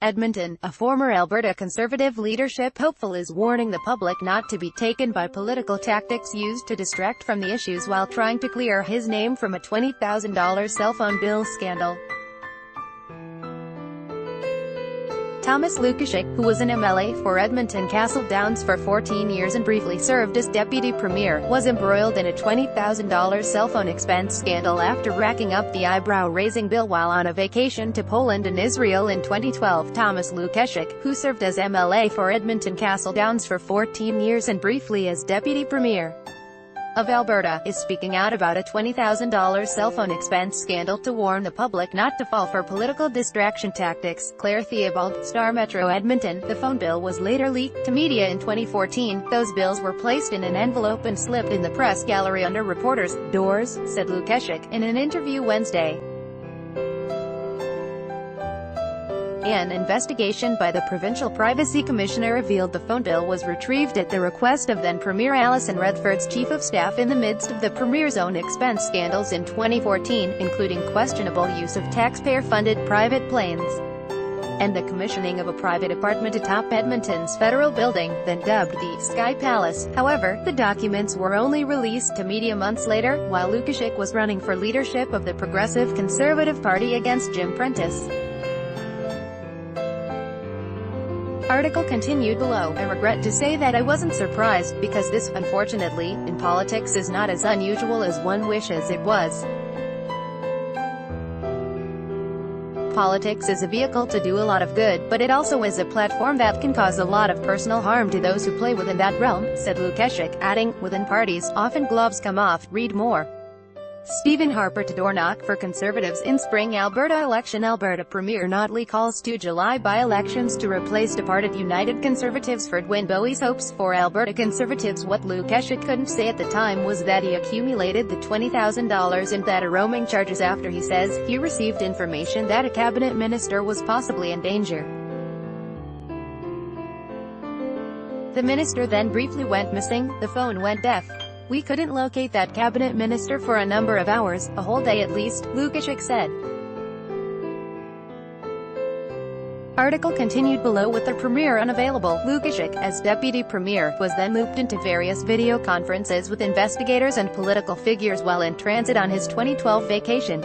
Edmonton, a former Alberta Conservative leadership hopeful is warning the public not to be taken by political tactics used to distract from the issues while trying to clear his name from a $20,000 cell phone bill scandal. Thomas Lukaszuk, who was an MLA for Edmonton Castle Downs for 14 years and briefly served as deputy premier, was embroiled in a $20,000 cell phone expense scandal after racking up the eyebrow-raising bill while on a vacation to Poland and Israel in 2012. Thomas Lukaszuk, who served as MLA for Edmonton Castle Downs for 14 years and briefly as deputy premier of Alberta, is speaking out about a $20,000 cell phone expense scandal to warn the public not to fall for political distraction tactics. Claire Theobald, Star Metro Edmonton. The phone bill was later leaked to media in 2014. Those bills were placed in an envelope and slipped in the press gallery under reporters' doors, said Lukaszuk, in an interview Wednesday. An investigation by the Provincial Privacy Commissioner revealed the phone bill was retrieved at the request of then-Premier Alison Redford's Chief of Staff in the midst of the Premier's own expense scandals in 2014, including questionable use of taxpayer-funded private planes and the commissioning of a private apartment atop Edmonton's federal building, then dubbed the Sky Palace. However, the documents were only released to media months later, while Lukaszuk was running for leadership of the Progressive Conservative Party against Jim Prentice. Article continued below. I regret to say that I wasn't surprised, because this, unfortunately, in politics is not as unusual as one wishes it was. Politics is a vehicle to do a lot of good, but it also is a platform that can cause a lot of personal harm to those who play within that realm, said Lukaszuk, adding, within parties, often gloves come off. Read more. Stephen Harper to door knock for Conservatives in spring Alberta election. Alberta Premier Notley calls 2 July by-elections to replace departed United Conservatives for win Bowie's hopes for Alberta Conservatives. What Lukaszuk couldn't say at the time was that he accumulated the $20,000 in data roaming charges after he says he received information that a cabinet minister was possibly in danger. The minister then briefly went missing. The phone went deaf. We couldn't locate that cabinet minister for a number of hours, a whole day at least, Lukaszuk said. Article continued below. With the premier unavailable, Lukaszuk, as deputy premier, was then looped into various video conferences with investigators and political figures while in transit on his 2012 vacation.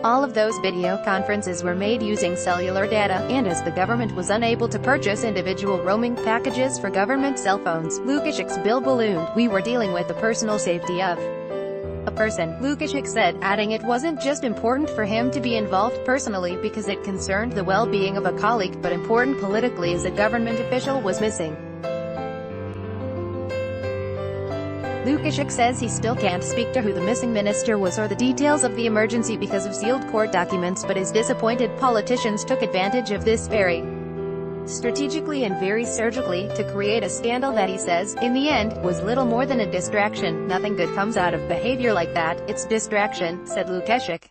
All of those video conferences were made using cellular data, and as the government was unable to purchase individual roaming packages for government cell phones, Lukaszuk's bill ballooned. We were dealing with the personal safety of a person, Lukaszuk said, adding it wasn't just important for him to be involved personally because it concerned the well-being of a colleague, but important politically as a government official was missing. Lukaszuk says he still can't speak to who the missing minister was or the details of the emergency because of sealed court documents, but is disappointed politicians took advantage of this very strategically and very surgically to create a scandal that he says, in the end, was little more than a distraction. Nothing good comes out of behavior like that, it's distraction, said Lukaszuk.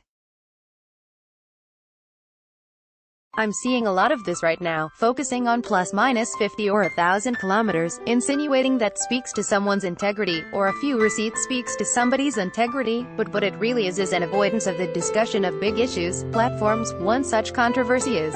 I'm seeing a lot of this right now, focusing on plus-minus 50 or 1,000 kilometers, insinuating that speaks to someone's integrity, or a few receipts speaks to somebody's integrity, but what it really is an avoidance of the discussion of big issues, platforms. One such controversy is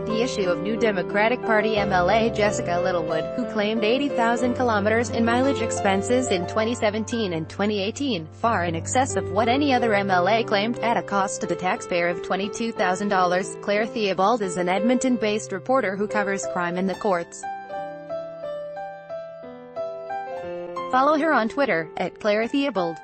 the issue of New Democratic Party MLA Jessica Littlewood, who claimed 80,000 kilometers in mileage expenses in 2017 and 2018, far in excess of what any other MLA claimed, at a cost to the taxpayer of $22,000. Claire Theobald is an Edmonton-based reporter who covers crime in the courts. Follow her on Twitter, @Claire Theobald.